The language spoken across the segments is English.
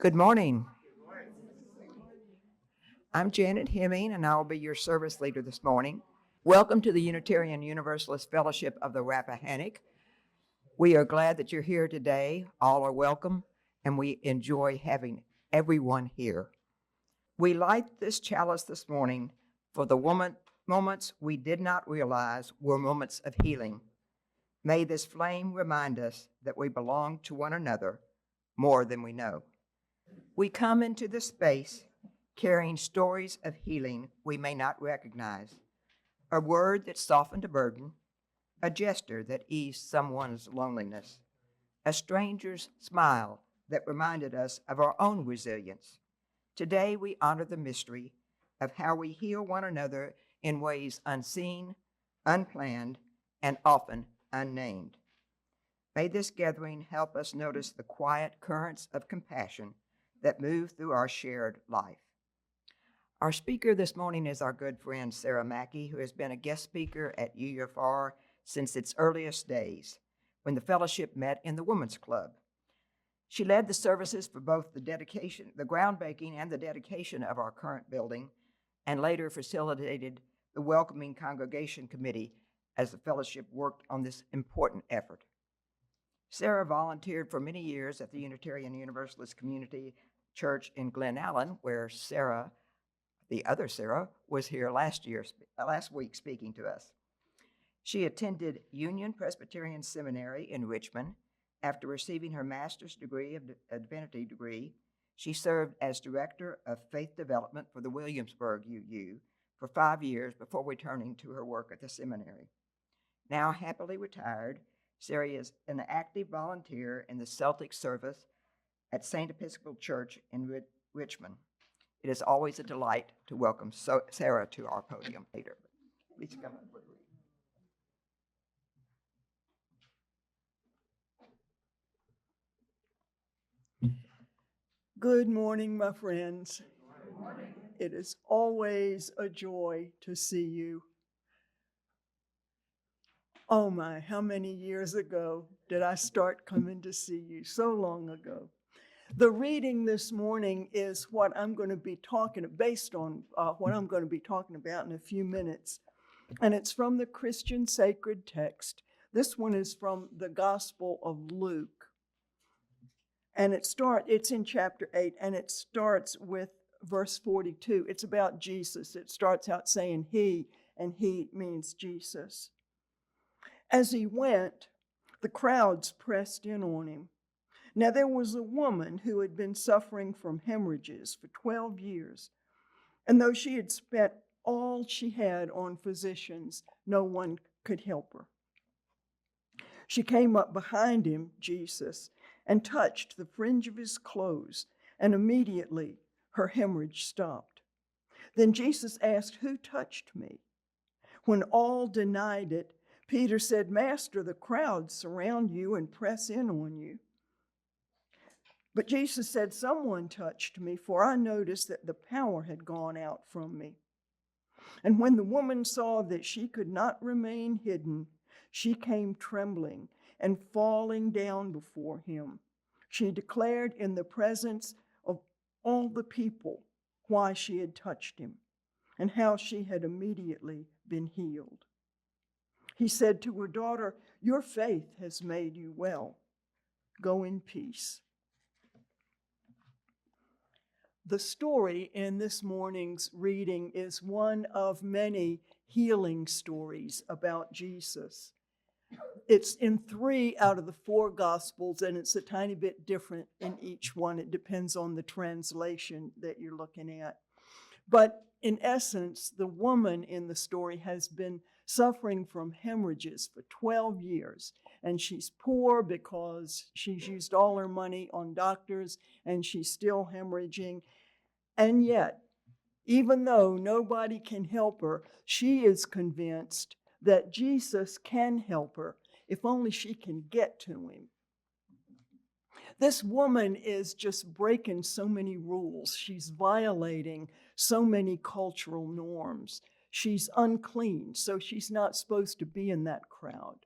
Good morning. I'm Janet Hemming, and I will be your service leader this morning. Welcome to the Unitarian Universalist Fellowship of the Rappahannock. We are glad that you're here today. All are welcome, and we enjoy having everyone here. We light this chalice this morning for the moments we did not realize were moments of healing. May this flame remind us that we belong to one another more than we know. We come into this space carrying stories of healing we may not recognize, a word that softened a burden, a gesture that eased someone's loneliness, a stranger's smile that reminded us of our own resilience. Today we honor the mystery of how we heal one another in ways unseen, unplanned, and often unnamed. May this gathering help us notice the quiet currents of compassion that move through our shared life. Our speaker this morning is our good friend Sara Mackey, who has been a guest speaker at UUFR since its earliest days, when the fellowship met in the Women's Club. She led the services for both the groundbreaking and the dedication of our current building, and later facilitated the Welcoming Congregation Committee as the fellowship worked on this important effort. Sara volunteered for many years at the Unitarian Universalist Community Church in Glen Allen, where Sara, the other Sara, was here last week speaking to us. She attended Union Presbyterian Seminary in Richmond. After receiving her master's degree of divinity degree, she served as director of faith development for the Williamsburg UU for 5 years before returning to her work at the seminary. Now happily retired, Sara is an active volunteer in the Celtic service at St. Episcopal Church in Richmond. It is always a delight to welcome Sara to our podium later. Please come up. Good morning, my friends. Good morning. It is always a joy to see you. Oh my, how many years ago did I start coming to see you? So long ago. The reading this morning is what I'm going to be based on what I'm going to be talking about in a few minutes. And it's from the Christian sacred text. This one is from the Gospel of Luke. And it's in chapter 8, and it starts with verse 42. It's about Jesus. It starts out saying he, and he means Jesus. As he went, the crowds pressed in on him. Now there was a woman who had been suffering from hemorrhages for 12 years. And though she had spent all she had on physicians, no one could help her. She came up behind him, Jesus, and touched the fringe of his clothes, and immediately her hemorrhage stopped. Then Jesus asked, "Who touched me?" When all denied it, Peter said, "Master, the crowds surround you and press in on you." But Jesus said, "Someone touched me, for I noticed that the power had gone out from me." And when the woman saw that she could not remain hidden, she came trembling and falling down before him. She declared in the presence of all the people why she had touched him and how she had immediately been healed. He said to her, "Daughter, your faith has made you well. Go in peace." The story in this morning's reading is one of many healing stories about Jesus. It's in 3 out of the 4 Gospels, and it's a tiny bit different in each one. It depends on the translation that you're looking at. But in essence, the woman in the story has been suffering from hemorrhages for 12 years. And she's poor because she's used all her money on doctors, and she's still hemorrhaging. And yet, even though nobody can help her, she is convinced that Jesus can help her if only she can get to him. This woman is just breaking so many rules. She's violating so many cultural norms. She's unclean, so she's not supposed to be in that crowd.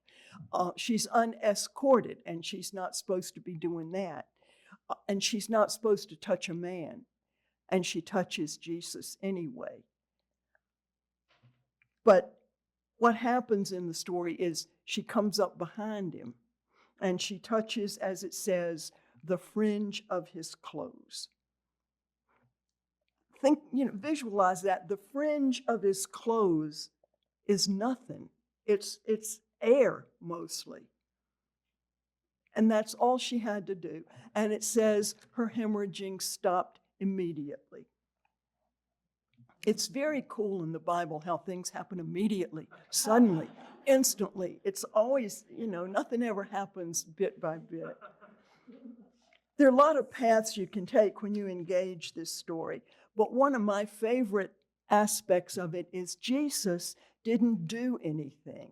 She's unescorted, and she's not supposed to be doing that. and she's not supposed to touch a man, and she touches Jesus anyway. But what happens in the story is she comes up behind him, and she touches, as it says, the fringe of his clothes. Visualize that. The fringe of his clothes is nothing. It's air mostly. And that's all she had to do. And it says her hemorrhaging stopped immediately. It's very cool in the Bible how things happen immediately, suddenly, instantly. It's always, nothing ever happens bit by bit. There are a lot of paths you can take when you engage this story, but one of my favorite aspects of it is Jesus didn't do anything.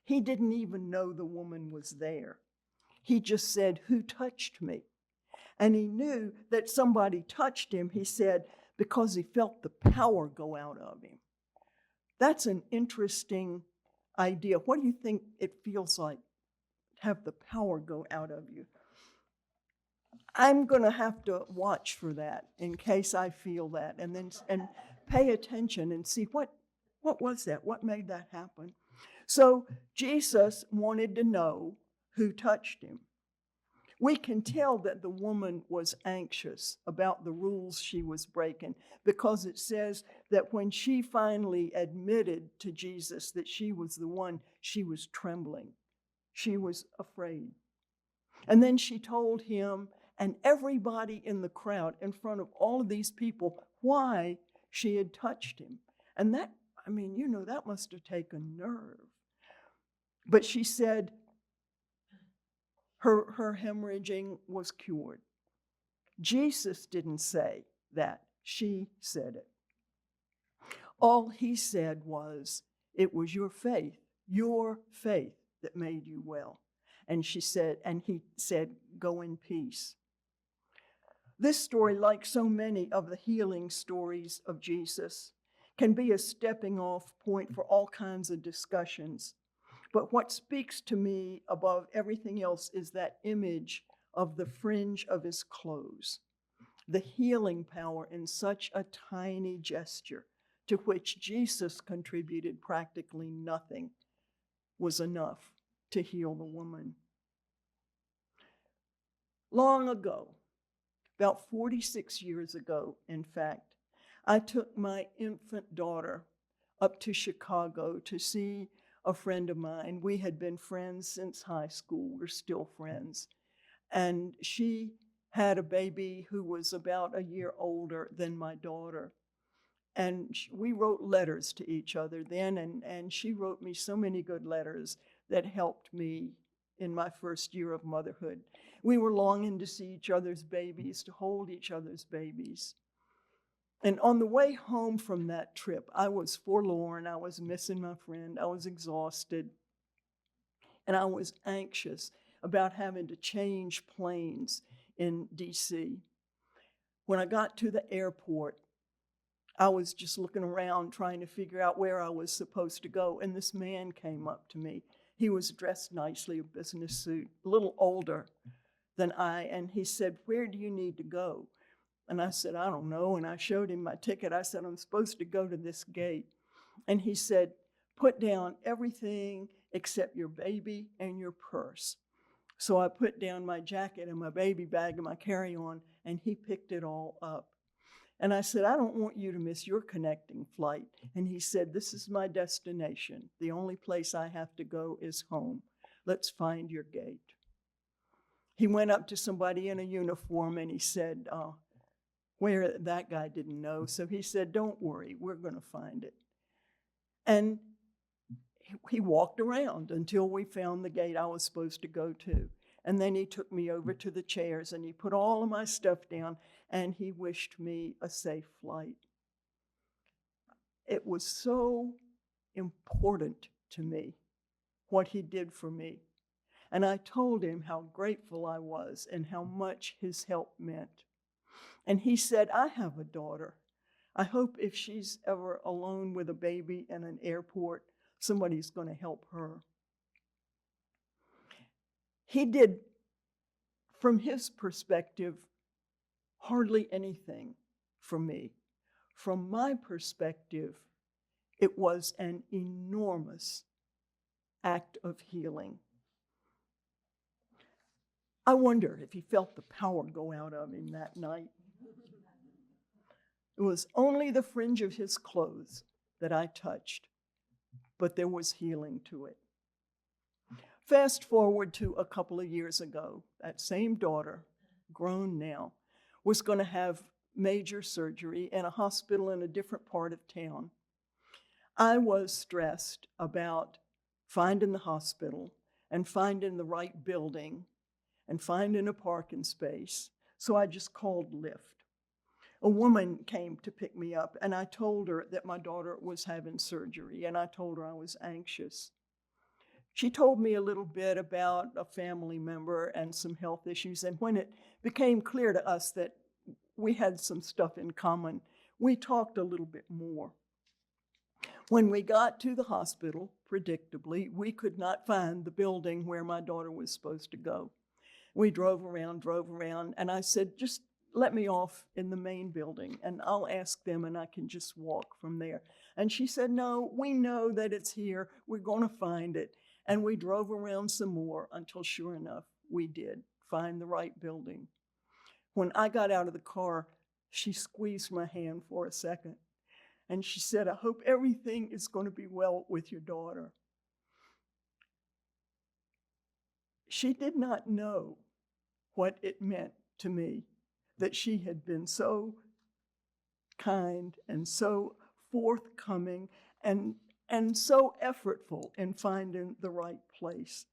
He didn't even know the woman was there. He just said, "Who touched me?" And he knew that somebody touched him, he said, because he felt the power go out of him. That's an interesting idea. What do you think it feels like to have the power go out of you? I'm going to have to watch for that in case I feel that, and pay attention and see what was that? What made that happen? So Jesus wanted to know who touched him. We can tell that the woman was anxious about the rules she was breaking, because it says that when she finally admitted to Jesus that she was the one, she was trembling. She was afraid. And then she told him and everybody in the crowd, in front of all of these people, why she had touched him. And that must have taken nerve. But she said her hemorrhaging was cured. Jesus didn't say that. She said it. All he said was, "It was your faith that made you well." And he said, "Go in peace." This story, like so many of the healing stories of Jesus, can be a stepping off point for all kinds of discussions. But what speaks to me above everything else is that image of the fringe of his clothes, the healing power in such a tiny gesture to which Jesus contributed practically nothing was enough to heal the woman. Long ago, about 46 years ago, in fact, I took my infant daughter up to Chicago to see a friend of mine. We had been friends since high school. We're still friends. And she had a baby who was about a year older than my daughter. And we wrote letters to each other then, and she wrote me so many good letters that helped me in my first year of motherhood. We were longing to see each other's babies, to hold each other's babies. And on the way home from that trip, I was forlorn. I was missing my friend. I was exhausted. And I was anxious about having to change planes in D.C. When I got to the airport, I was just looking around trying to figure out where I was supposed to go. And this man came up to me. He was dressed nicely, a business suit, a little older than I. And he said, "Where do you need to go?" And I said, "I don't know." And I showed him my ticket. I said, "I'm supposed to go to this gate." And he said, "Put down everything except your baby and your purse." So I put down my jacket and my baby bag and my carry-on, and he picked it all up. And I said, "I don't want you to miss your connecting flight." And he said, "This is my destination. The only place I have to go is home. Let's find your gate." He went up to somebody in a uniform and he said, where that guy didn't know. So he said, "Don't worry, we're going to find it." And he walked around until we found the gate I was supposed to go to. And then he took me over to the chairs and he put all of my stuff down and he wished me a safe flight. It was so important to me what he did for me. And I told him how grateful I was and how much his help meant. And he said, "I have a daughter. I hope if she's ever alone with a baby in an airport, somebody's going to help her." He did, from his perspective, hardly anything for me. From my perspective, it was an enormous act of healing. I wonder if he felt the power go out of him that night. It was only the fringe of his clothes that I touched, but there was healing to it. Fast forward to a couple of years ago, that same daughter, grown now, was going to have major surgery in a hospital in a different part of town. I was stressed about finding the hospital and finding the right building and finding a parking space, so I just called Lyft. A woman came to pick me up, and I told her that my daughter was having surgery, and I told her I was anxious. She told me a little bit about a family member and some health issues, and when it became clear to us that we had some stuff in common, we talked a little bit more. When we got to the hospital, predictably, we could not find the building where my daughter was supposed to go. We drove around, and I said, just let me off in the main building, and I'll ask them, and I can just walk from there. And she said, no, we know that it's here. We're going to find it. And we drove around some more until, sure enough, we did find the right building. When I got out of the car, she squeezed my hand for a second, and she said, I hope everything is going to be well with your daughter. She did not know what it meant to me that she had been so kind and so forthcoming and so effortful in finding the right place.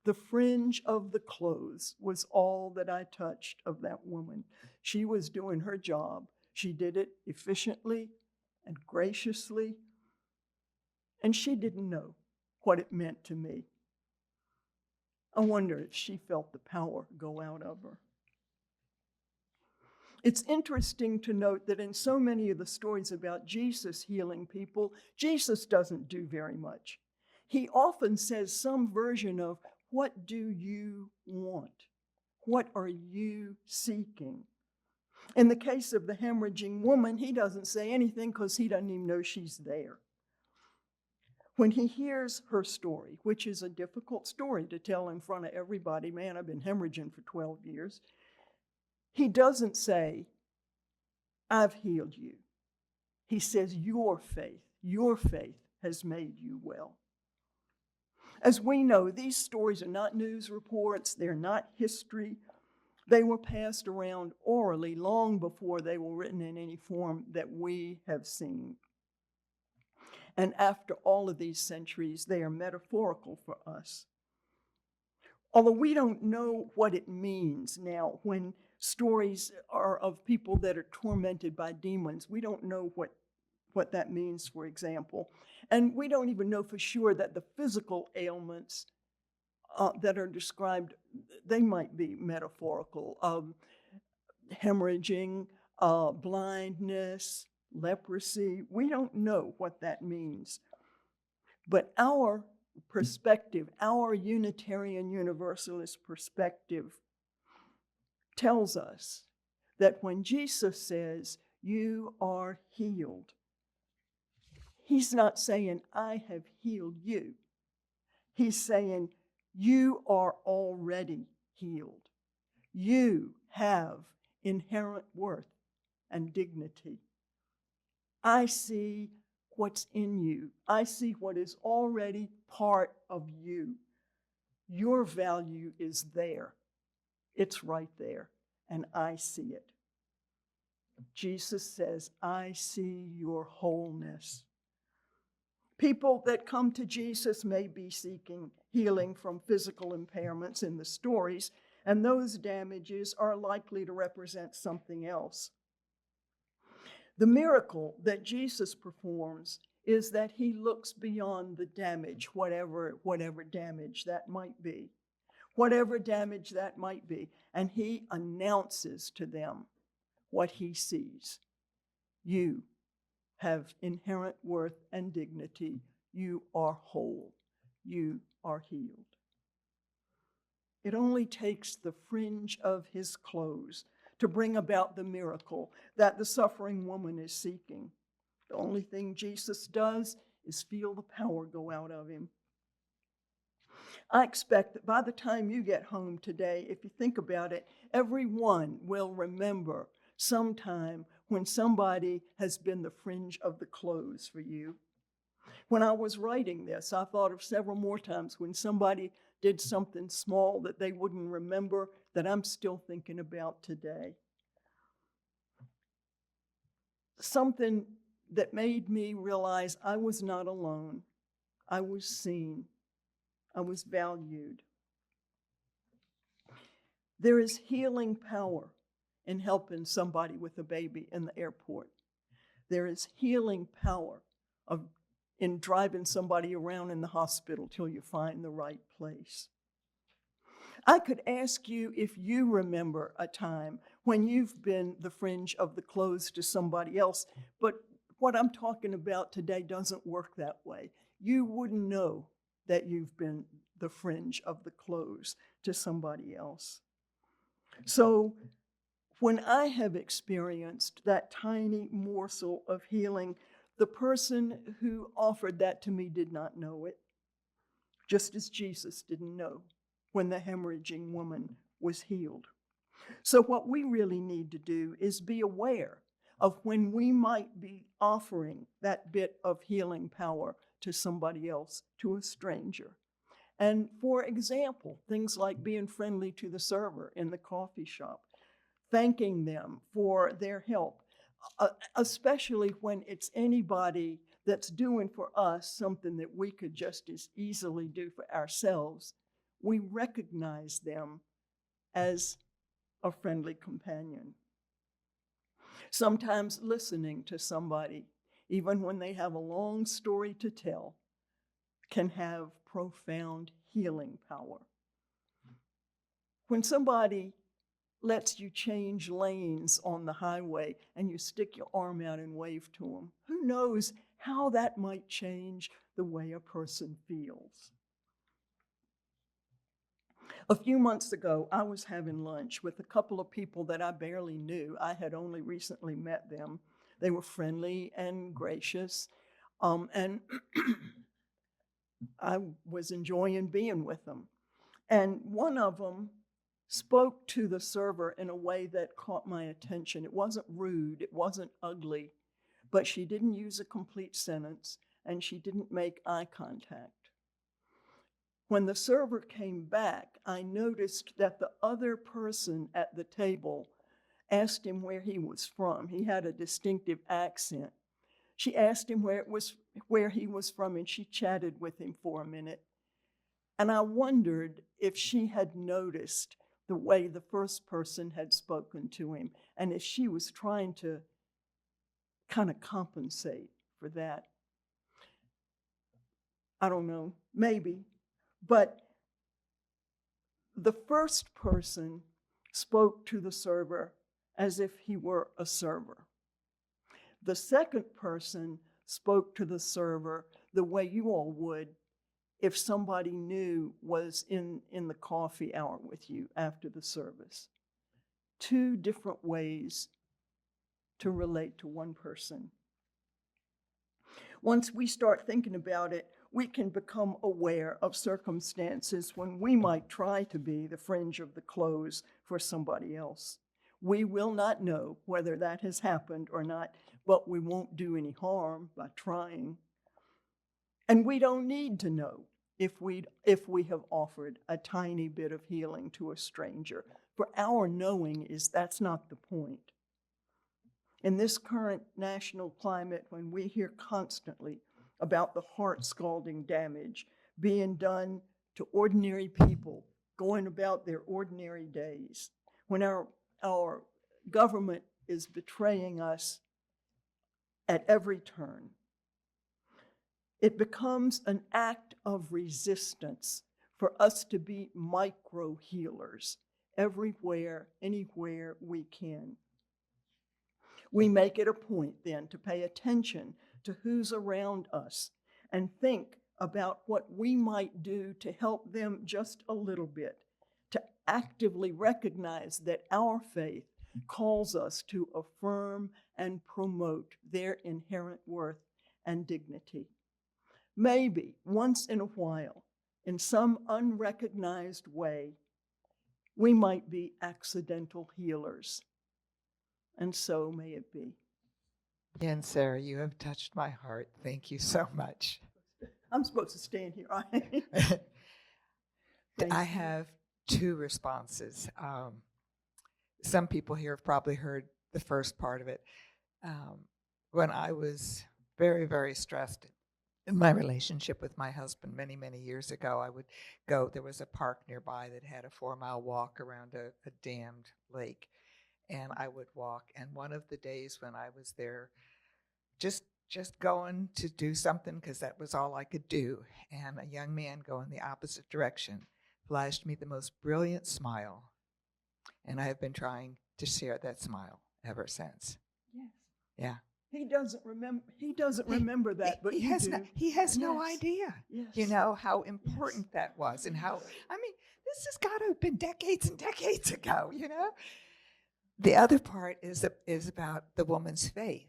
The fringe of the clothes was all that I touched of that woman. She was doing her job. She did it efficiently and graciously, and she didn't know what it meant to me. I wonder if she felt the power go out of her. It's interesting to note that in so many of the stories about Jesus healing people, Jesus doesn't do very much. He often says some version of, what do you want? What are you seeking? In the case of the hemorrhaging woman, he doesn't say anything because he doesn't even know she's there. When he hears her story, which is a difficult story to tell in front of everybody, man, I've been hemorrhaging for 12 years, he doesn't say, I've healed you. He says, your faith has made you well. As we know, these stories are not news reports, they're not history. They were passed around orally long before they were written in any form that we have seen. And after all of these centuries, they are metaphorical for us. Although we don't know what it means now when stories are of people that are tormented by demons. We don't know what that means, for example. And we don't even know for sure that the physical ailments that are described, they might be metaphorical. Hemorrhaging, blindness, leprosy. We don't know what that means. But our perspective, our Unitarian Universalist perspective, tells us that when Jesus says, you are healed, he's not saying, I have healed you. He's saying, you are already healed. You have inherent worth and dignity. I see what's in you. I see what is already part of you. Your value is there. It's right there, and I see it. Jesus says, I see your wholeness. People that come to Jesus may be seeking healing from physical impairments in the stories, and those damages are likely to represent something else. The miracle that Jesus performs is that he looks beyond the damage, whatever damage that might be. Whatever damage that might be, and he announces to them what he sees. You have inherent worth and dignity. You are whole. You are healed. It only takes the fringe of his clothes to bring about the miracle that the suffering woman is seeking. The only thing Jesus does is feel the power go out of him. I expect that by the time you get home today, if you think about it, everyone will remember sometime when somebody has been the fringe of the clothes for you. When I was writing this, I thought of several more times when somebody did something small that they wouldn't remember that I'm still thinking about today. Something that made me realize I was not alone. I was seen. I was valued. There is healing power in helping somebody with a baby in the airport. There is healing power in driving somebody around in the hospital till you find the right place. I could ask you if you remember a time when you've been the fringe of the clothes to somebody else, but what I'm talking about today doesn't work that way. You wouldn't know that you've been the fringe of the clothes to somebody else. So when I have experienced that tiny morsel of healing, the person who offered that to me did not know it, just as Jesus didn't know when the hemorrhaging woman was healed. So what we really need to do is be aware of when we might be offering that bit of healing power to somebody else, to a stranger. And for example, things like being friendly to the server in the coffee shop, thanking them for their help, especially when it's anybody that's doing for us something that we could just as easily do for ourselves. We recognize them as a friendly companion. Sometimes listening to somebody, even when they have a long story to tell, can have profound healing power. When somebody lets you change lanes on the highway and you stick your arm out and wave to them, who knows how that might change the way a person feels. A few months ago, I was having lunch with a couple of people that I barely knew. I had only recently met them. They were friendly and gracious, and I was enjoying being with them. And one of them spoke to the server in a way that caught my attention. It wasn't rude, it wasn't ugly, but she didn't use a complete sentence, and she didn't make eye contact. When the server came back, I noticed that the other person at the table asked him where he was from. He had a distinctive accent. She asked him where he was from, and she chatted with him for a minute. And I wondered if she had noticed the way the first person had spoken to him, and if she was trying to kind of compensate for that. I don't know, maybe. But the first person spoke to the server as if he were a server. The second person spoke to the server the way you all would if somebody new was in the coffee hour with you after the service. Two different ways to relate to one person. Once we start thinking about it, we can become aware of circumstances when we might try to be the fringe of the clothes for somebody else. We will not know whether that has happened or not, but we won't do any harm by trying. And we don't need to know if we have offered a tiny bit of healing to a stranger. For our knowing that's not the point. In this current national climate, when we hear constantly about the heart-scalding damage being done to ordinary people going about their ordinary days, when our government is betraying us at every turn, it becomes an act of resistance for us to be micro-healers everywhere, anywhere we can. We make it a point then to pay attention to who's around us and think about what we might do to help them just a little bit, to actively recognize that our faith calls us to affirm and promote their inherent worth and dignity. Maybe once in a while, in some unrecognized way, we might be accidental healers. And so may it be. And Sarah, you have touched my heart. Thank you so much. I'm supposed to stand here. I have two responses. Some people here have probably heard the first part of it. When I was very, very stressed in my relationship with my husband many, many years ago, I would go, there was a park nearby that had a 4-mile walk around a dammed lake. And I would walk. And one of the days when I was there, just going to do something because that was all I could do, and a young man going the opposite direction flashed me the most brilliant smile. And I have been trying to share that smile ever since. Yes. Yeah. He doesn't remember that, but he you has do. he has no Yes. idea. Yes. You know how important that was, and how, I mean, this has got to have been decades and decades ago, you know? The other part is about the woman's faith.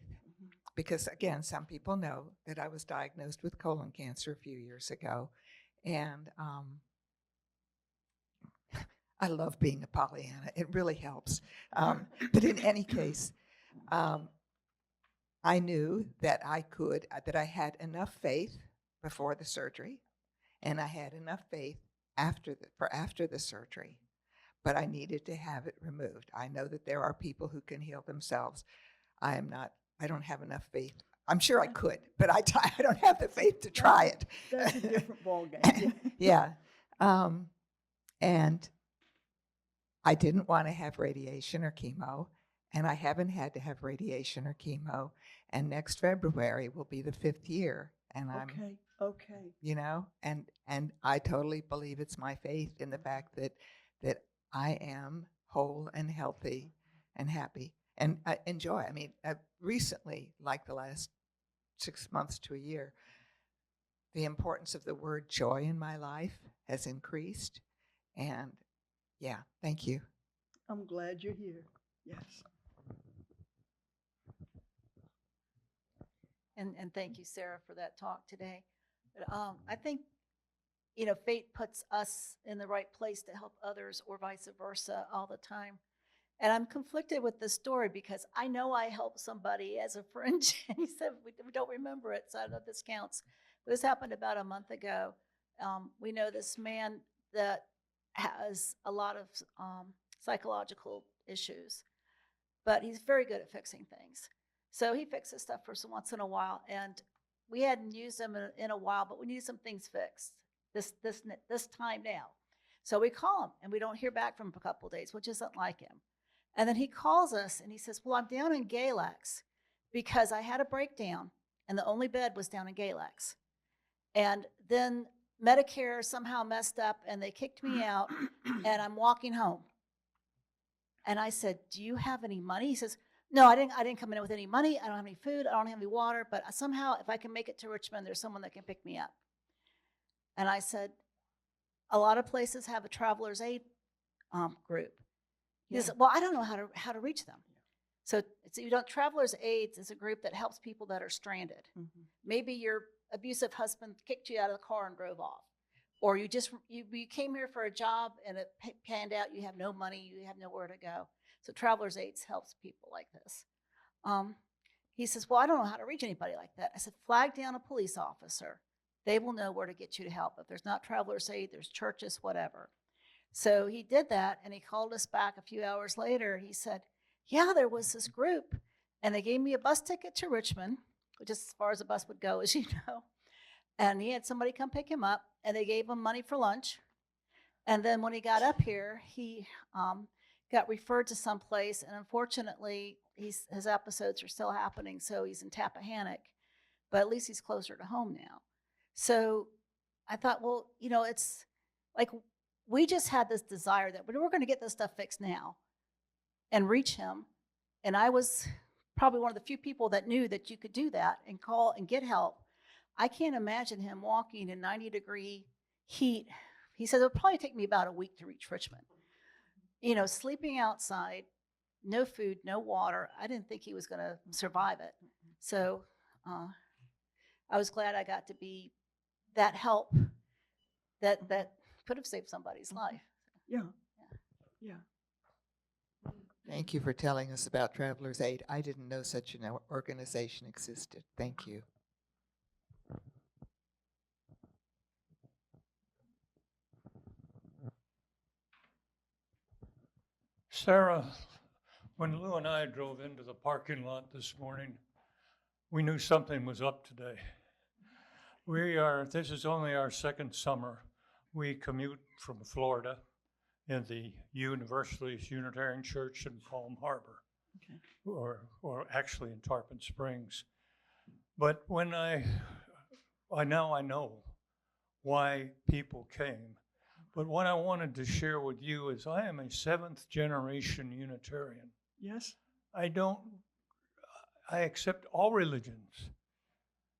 Because, again, some people know that I was diagnosed with colon cancer a few years ago. And I love being a Pollyanna. It really helps. But in any case, I knew that that I had enough faith before the surgery, and I had enough faith after the surgery. But I needed to have it removed. I know that there are people who can heal themselves. I don't have enough faith. I'm sure I could, but I don't have the faith to try it. That's a different ballgame. Yeah. And I didn't want to have radiation or chemo, and I haven't had to have radiation or chemo. And next February will be the 5th year. And I'm, Okay. you know, and I totally believe it's my faith in the fact that I am whole and healthy and happy. And I enjoy. I mean, recently, like the last 6 months to a year, the importance of the word joy in my life has increased. And yeah, thank you. I'm glad you're here. Yes. And thank you, Sarah, for that talk today. But I think, fate puts us in the right place to help others or vice versa all the time. And I'm conflicted with this story because I know I helped somebody as a fringe, and he said we don't remember it, so I don't know if this counts. But this happened about a month ago. We know this man that has a lot of psychological issues, but he's very good at fixing things. So he fixes stuff for once in a while, and we hadn't used him in a while, but we need some things fixed this time now. So we call him, and we don't hear back from him for a couple of days, which isn't like him. And then he calls us and he says, well, I'm down in Galax because I had a breakdown and the only bed was down in Galax. And then Medicare somehow messed up and they kicked me out and I'm walking home. And I said, do you have any money? He says, no, I didn't come in with any money. I don't have any food. I don't have any water, but somehow if I can make it to Richmond, there's someone that can pick me up. And I said, a lot of places have a traveler's aid group. He said, well, I don't know how to reach them. So Travelers Aids is a group that helps people that are stranded. Mm-hmm. Maybe your abusive husband kicked you out of the car and drove off. Or you came here for a job and it panned out, you have no money, you have nowhere to go. So Travelers Aids helps people like this. He says, well, I don't know how to reach anybody like that. I said, flag down a police officer. They will know where to get you to help. If there's not Travelers Aid, there's churches, whatever. So he did that, and he called us back a few hours later. He said, yeah, there was this group, and they gave me a bus ticket to Richmond, which is as far as a bus would go, as you know. And he had somebody come pick him up, and they gave him money for lunch. And then when he got up here, he got referred to someplace, and unfortunately, his episodes are still happening, so he's in Tappahannock, but at least he's closer to home now. So I thought, well, it's like we just had this desire that we're going to get this stuff fixed now and reach him. And I was probably one of the few people that knew that you could do that and call and get help. I can't imagine him walking in 90-degree heat. He said, it'll probably take me about a week to reach Richmond. Sleeping outside, no food, no water. I didn't think he was going to survive it. So I was glad I got to be that help that could have saved somebody's life. Yeah. Yeah. Thank you for telling us about Travelers Aid. I didn't know such an organization existed. Thank you. Sarah, when Lou and I drove into the parking lot this morning, we knew something was up today. This is only our second summer. We commute from Florida in the Universalist Unitarian Church in Palm Harbor, Okay. or actually in Tarpon Springs. But when I know why people came. But what I wanted to share with you is I am a seventh generation Unitarian. Yes. I accept all religions,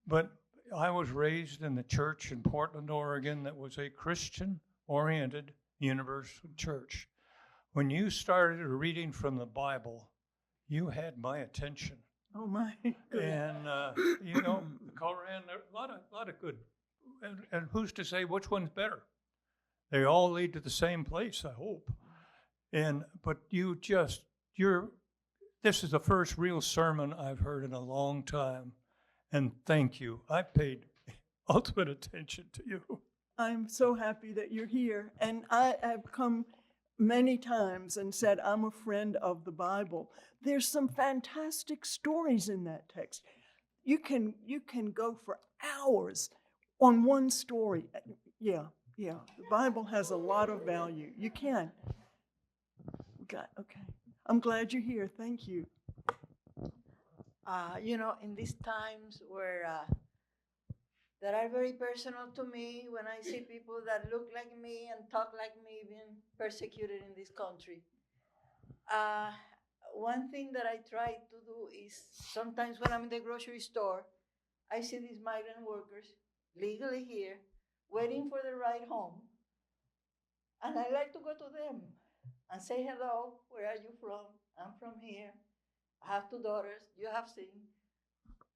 but I was raised in the church in Portland, Oregon that was a Christian-oriented universal church. When you started reading from the Bible, you had my attention. Oh my. And, Colorado, a lot of good. And who's to say which one's better? They all lead to the same place, I hope. But this is the first real sermon I've heard in a long time. And thank you. I paid ultimate attention to you. I'm so happy that you're here. And I have come many times and said, I'm a friend of the Bible. There's some fantastic stories in that text. You can go for hours on one story. Yeah. The Bible has a lot of value. You can. Okay. I'm glad you're here. Thank you. In these times where that are very personal to me, when I see people that look like me and talk like me being persecuted in this country, one thing that I try to do is sometimes when I'm in the grocery store, I see these migrant workers legally here, waiting for the ride home, and I like to go to them and say, hello, where are you from? I'm from here. I have 2 daughters, you have seen.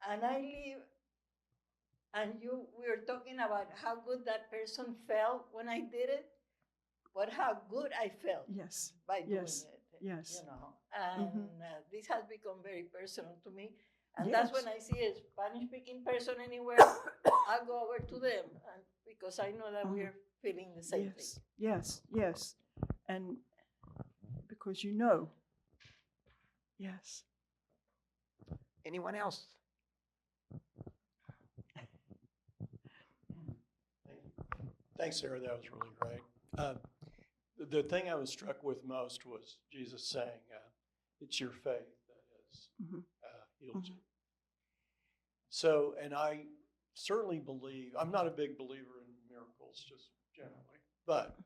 And I leave, and we were talking about how good that person felt when I did it, but how good I felt Yes. by doing Yes. it. Yes. And this has become very personal to me. And Yes. that's when I see a Spanish-speaking person anywhere, I go over to them because I know that we're feeling the same thing. Yes. And because yes. Anyone else? Thanks, Sarah. That was really great. The thing I was struck with most was Jesus saying, it's your faith that has healed you. So, and I certainly believe, I'm not a big believer in miracles just generally, but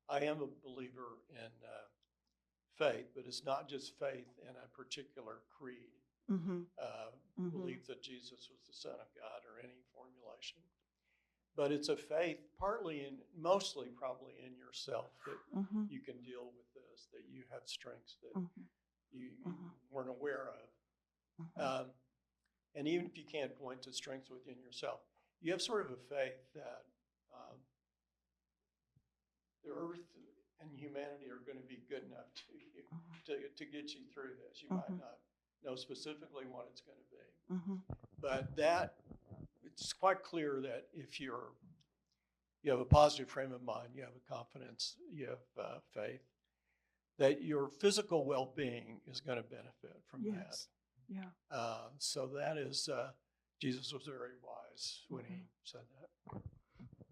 I am a believer in faith, but it's not just faith in a particular creed, belief that Jesus was the Son of God or any formulation. But it's a faith mostly probably in yourself that you can deal with this, that you have strengths that you weren't aware of. And even if you can't point to strengths within yourself, you have sort of a faith that the earth and humanity are going to be good enough to you to get you through this. You might not know specifically what it's going to be, but it's quite clear that if you have a positive frame of mind, you have a confidence, you have faith, that your physical well-being is going to benefit from that. Yeah. So that is, Jesus was very wise when he said that.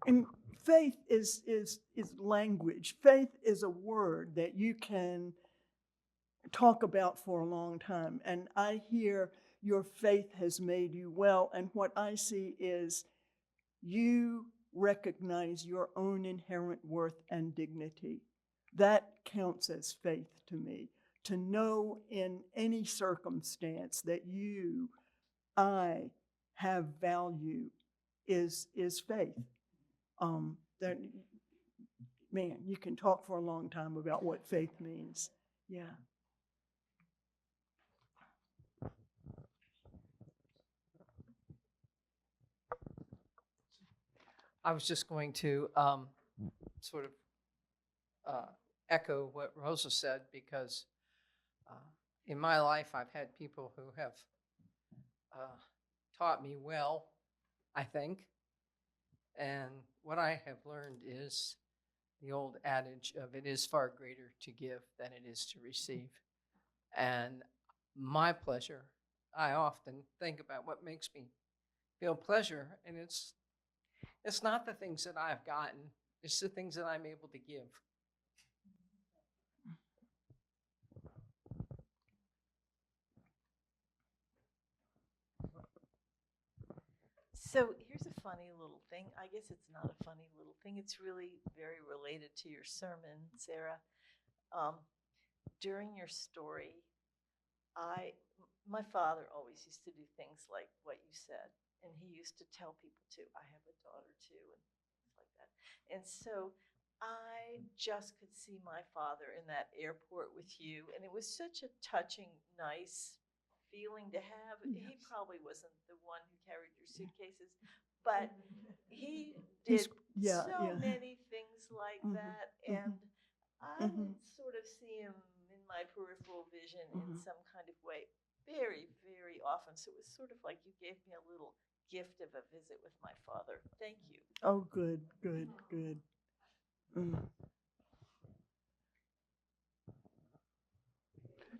And faith is language. Faith is a word that you can talk about for a long time. And I hear your faith has made you well. And what I see is you recognize your own inherent worth and dignity. That counts as faith to me. To know in any circumstance that I have value is faith. That, man, you can talk for a long time about what faith means. Yeah. I was just going to sort of echo what Rosa said, because in my life I've had people who have taught me well, I think. And what I have learned is the old adage of it is far greater to give than it is to receive. And my pleasure, I often think about what makes me feel pleasure, and it's not the things that I've gotten, it's the things that I'm able to give. So here's a funny little thing. I guess it's not a funny little thing. It's really very related to your sermon, Sarah. During your story, my father always used to do things like what you said, and he used to tell people too, I have a daughter too, and things like that. And so I just could see my father in that airport with you, and it was such a touching, nice feeling to have. He Yes. probably wasn't the one who carried your suitcases, but he He's- did yeah, so yeah. many things like Mhm, that, mhm, and I mhm. would sort of see him in my peripheral vision in some kind of way very, very often. So it was sort of like you gave me a little gift of a visit with my father. Thank you. Oh, good, good, good. Mm.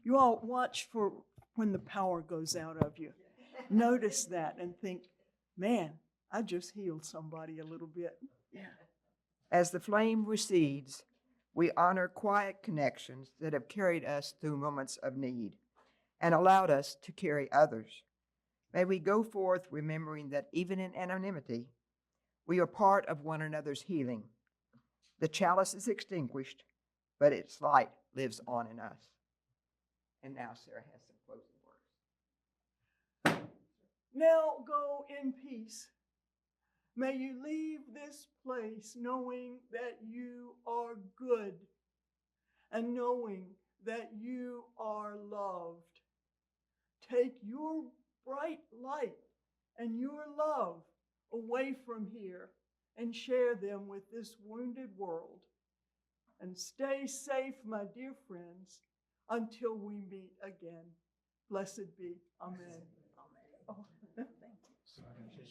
You all watch for when the power goes out of you. Notice that and think, man, I just healed somebody a little bit. Yeah. As the flame recedes, we honor quiet connections that have carried us through moments of need and allowed us to carry others. May we go forth remembering that even in anonymity, we are part of one another's healing. The chalice is extinguished, but its light lives on in us. And now Sarah has some closing words. Now go in peace. May you leave this place knowing that you are good and knowing that you are loved. Take your bright light and your love away from here and share them with this wounded world. And stay safe, my dear friends, until we meet again. Blessed be. Amen. Amen. Oh, Thank you.